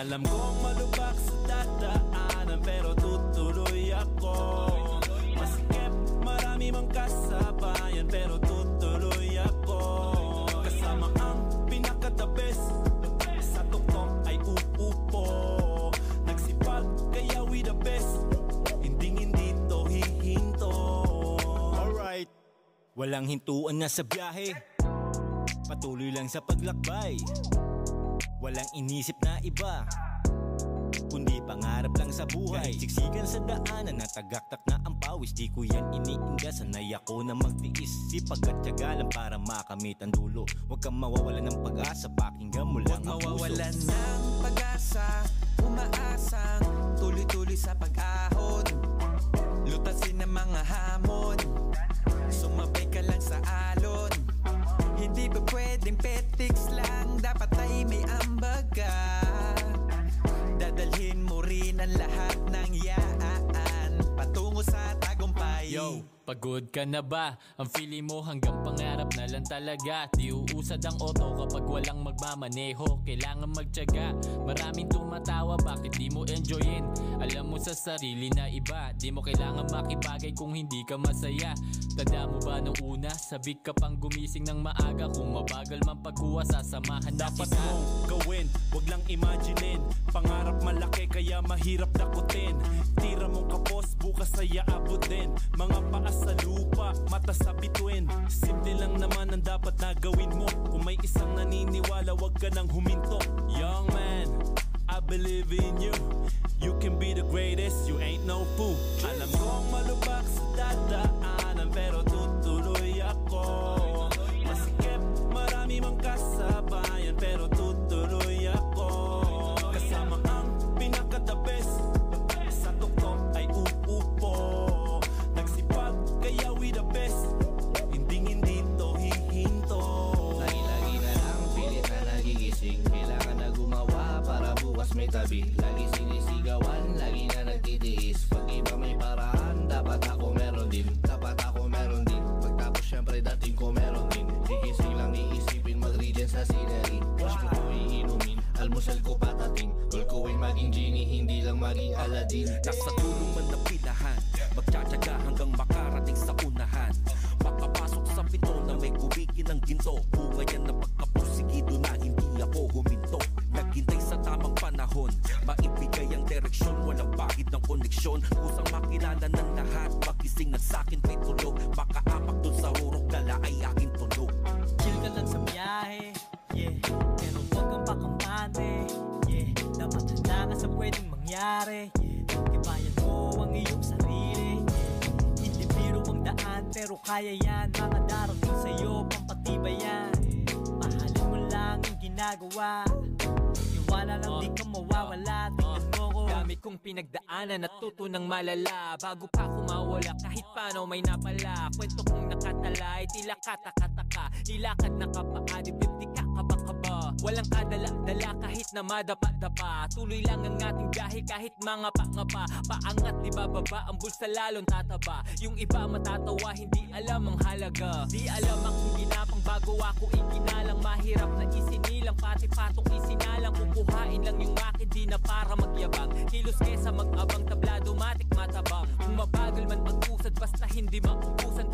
Alam kong malubak sa dadaanan, pero tutuloy ako. Masikip, marami mang kasabayan, pero tutuloy ako. Kasama ang pinaka-the best, sa tuktok ay uupo. Nagsipag, kaya we the best, hindi to hihinto. Alright, walang hintuan na sa biyahe, patuloy lang sa paglakbay. Walang inisip na iba, kundi pangarap lang sa buhay. Kahit siksikan sa daanan na tagaktak na ang pawis, di ko yan iniinda, sanay ako na magtiis. Sipag at tiyaga lang para makamit ang dulo. Huwag kang mawawalan ng pag-asa, pakinggan mo lang ang puso. Huwag mawawalan ng pag-asa, umaasang tuloy-tuloy sa pag-ahon. Lutasin ng mga hamon, sumabay ka lang sa alon. Hindi ba pwedeng petiks lang, dapat ay may ambaga. Dadalhin mo rin ang lahat ng yaan patungo sa tagumpay. Yo, pagod ka na ba? Ang feeling mo hanggang pangarap na lang talaga. Di uusad ang auto kapag walang magmamaneho. Kailangan magtiyaga, maraming tumatawa, bakit di mo enjoyin? Alam mo sa sarili na iba, di mo kailangan makibagay kung hindi ka masaya. Tanda mo ba nung una, sabik ka pang gumising ng maaga. Kung mabagal man pagkuha, sasamahan na kita. Dapat mong gawin, wag lang imaginein. Pangarap malaki kaya mahirap dakutin. Tira mong kapos, bukas ay aabutin. Mga paa sa lupa, mata sa bituin. Simple lang naman ang dapat na gawin mo. Kung may isang naniniwala, wag ka nang huminto. Young man, I believe in you. You can be the greatest, you ain't no fool. Alam kong malubak sa dadaanan, pero tutuloy ako. Masikip, marami mang kasabayan, pero tutuloy ako. Kasama ang pinaka-the best, sa tuktok ay uupo. Nagsipag, kaya we the best, hindi to hihinto. Lagi-lagi na lang pilit na nagigising, kailangan na gumawa para bukas may tabi. Lagi sinisigawan, lagi na nagtitiis. Pag iba may paraan, dapat ako meron din. Dapat ako meron din. Pagtapos syempre dating ko meron din. Gigising lang iisipin, mag-regen sa scenery. Wash ko iinumin, almusal ko patating. Goal ko ay maging genie, hindi lang maging Aladdin. Nasa tulong man na pilahan, magtsatsaga hanggang makarating sa unahan. Makapasok sa pinto na may kubikin ng ginto. Bunga yan na pagkapusigido na hindi ako huminto. Naghintay sa tamang panahon, maibigay ang direksyon. Walang bakit ng koneksyon, kusang makilala ng lahat. Magising na sa'kin may tulog, makaapak dun sa hurok, dala ay aking tulog. Chill ka lang sa biyahe, yeah, pero huwag kang pakampante, yeah. Dapat handa ka sa pwedeng mangyari, yeah. Kibayan mo ang iyong sarili, yeah. Hindi biro ang daan, pero kaya yan. Mga darating sa'yo, pampatibay yan. Mahalin mo lang ang ginagawa, iwala lang, di ka mawawala. Tingnan mo ko, dami kong pinagdaanan, natuto ng malala. Bago pa ako mawala, kahit paano may napala. Kwento kong nakatalay, tila katakataka. Nilakad na kapaadib, di ka kabakaba. Walang kadala-dala kahit na madapa-dapa. Tuloy lang ang ating biyahe kahit mga pangapa. Paangat di bababa, ang bulsa lalong tataba. Yung iba matatawa, hindi alam ang halaga. Di alam ang ginapang bago ako ikinalang. Mahirap na isinilang, pati patong isinalang. Kukuhain lang yung akin, di na para magyabang. Kilos kesa mag-abang, tablado matik matabang. Kung mabagal man pag-usad, basta hindi maubusan.